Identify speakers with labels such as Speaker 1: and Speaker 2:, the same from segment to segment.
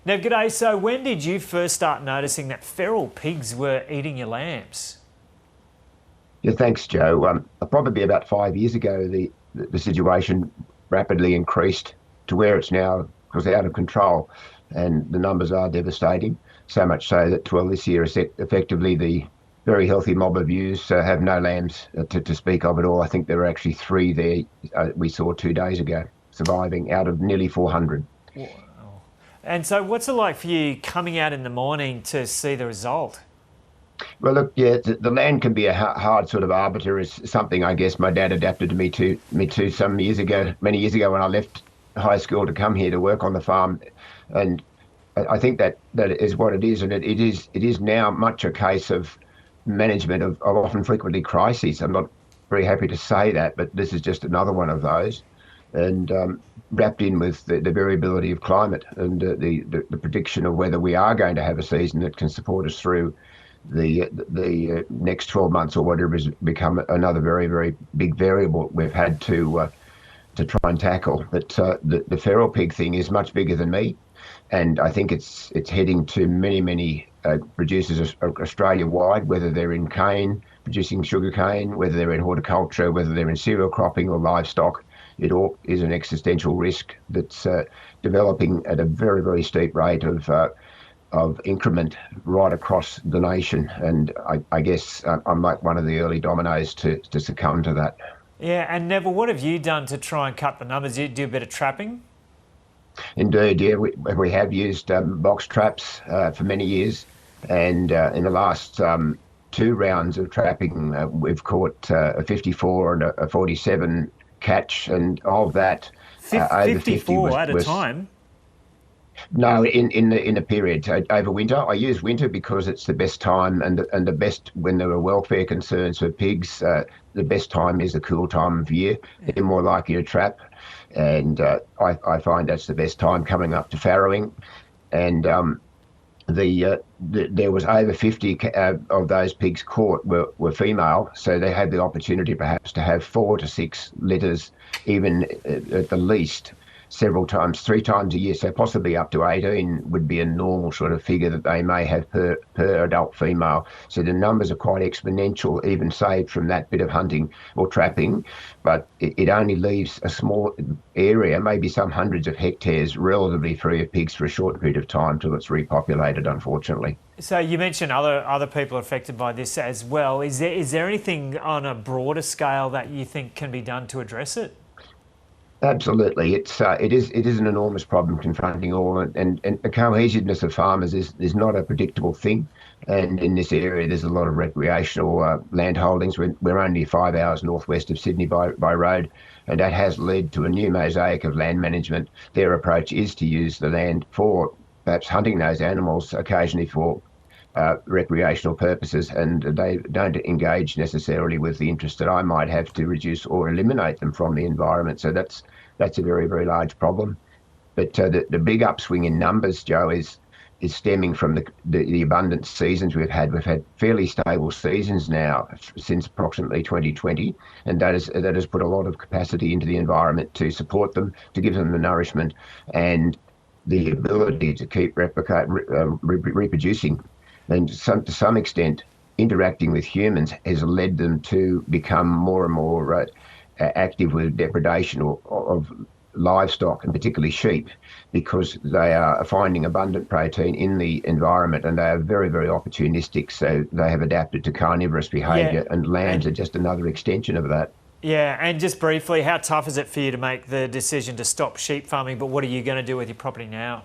Speaker 1: Now, g'day. So when did you first start noticing that feral pigs were eating your lambs?
Speaker 2: Yeah, thanks, Joe. Probably about 5 years ago, the situation rapidly increased to where it's now was out of control, and the numbers are devastating. So much so that, well, this year, effectively, the very healthy mob of ewes have no lambs to speak of at all. I think there were actually three there we saw 2 days ago surviving out of nearly 400.
Speaker 1: Wow. And so what's it like for you coming out in the morning to see the result?
Speaker 2: Well, look, yeah, the land can be a hard sort of arbiter. Is something I guess my dad adapted to me too some years ago, many years ago when I left high school to come here to work on the farm, and I think that is what it is, and it is now much a case of management of often frequently crises. I'm not very happy to say that, but this is just another one of those, and wrapped in with the variability of climate and the prediction of whether we are going to have a season that can support us through the next 12 months or whatever has become another very, very big variable we've had to try and tackle. But the feral pig thing is much bigger than me, and I think it's heading to many producers Australia wide, whether they're in cane producing sugar cane, whether they're in horticulture, whether they're in cereal cropping or livestock. It all is an existential risk that's developing at a very, very steep rate of increment right across the nation, and I guess I'm like one of the early dominoes to succumb to that.
Speaker 1: Yeah, and Neville, what have you done to try and cut the numbers? You do a bit of trapping?
Speaker 2: Indeed, yeah, we have used box traps for many years, and in the last two rounds of trapping, we've caught a 54 and a 47 catch, and of that, over 50
Speaker 1: 54 at a time?
Speaker 2: No, in the period over winter. I use winter because it's the best time, and the best when there are welfare concerns for pigs. The best time is the cool time of year. They're more likely to trap, and I find that's the best time coming up to farrowing. And there was over 50 of those pigs caught were female, so they had the opportunity perhaps to have 4 to 6 litters, even at the least, several times, 3 times a year, so possibly up to 18 would be a normal sort of figure that they may have per adult female. So the numbers are quite exponential, even saved from that bit of hunting or trapping, but it only leaves a small area, maybe some hundreds of hectares, relatively free of pigs for a short period of time till it's repopulated, unfortunately.
Speaker 1: So you mentioned other people affected by this as well. Is there anything on a broader scale that you think can be done to address it?
Speaker 2: Absolutely, it is an enormous problem confronting all, and the cohesiveness of farmers is not a predictable thing. And in this area, there's a lot of recreational land holdings. We're only 5 hours northwest of Sydney by road, and that has led to a new mosaic of land management. Their approach is to use the land for perhaps hunting those animals, occasionally for recreational purposes, and they don't engage necessarily with the interest that I might have to reduce or eliminate them from the environment. So that's a very, very large problem. But the big upswing in numbers, Joe, is stemming from the abundant seasons we've had. We've had fairly stable seasons now since approximately 2020, and that has put a lot of capacity into the environment to support them, to give them the nourishment and the ability to keep reproducing. And to some extent, interacting with humans has led them to become more and more active with depredation of livestock, and particularly sheep, because they are finding abundant protein in the environment, and they are very, very opportunistic. So they have adapted to carnivorous behaviour, and lambs are just another extension of that.
Speaker 1: Yeah, and just briefly, how tough is it for you to make the decision to stop sheep farming, but what are you going to do with your property now?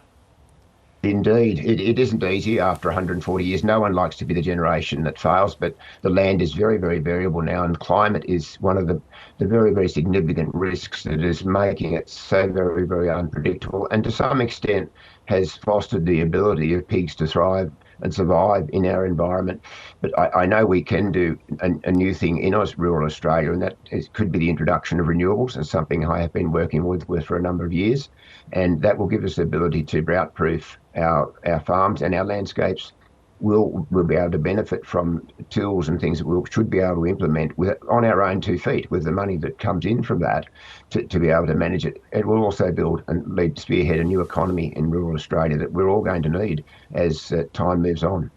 Speaker 2: Indeed, it isn't easy after 140 years. No one likes to be the generation that fails, but the land is very, very variable now, and climate is one of the very, very significant risks that is making it so very, very unpredictable, and to some extent has fostered the ability of pigs to thrive and survive in our environment. But I know we can do a new thing in rural Australia, and could be the introduction of renewables. It's something I have been working with for a number of years, and that will give us the ability to drought-proof our farms and our landscapes we'll be able to benefit from tools and things that we should be able to implement on our own 2 feet with the money that comes in from that to be able to manage it. It will also build and spearhead a new economy in rural Australia that we're all going to need as time moves on.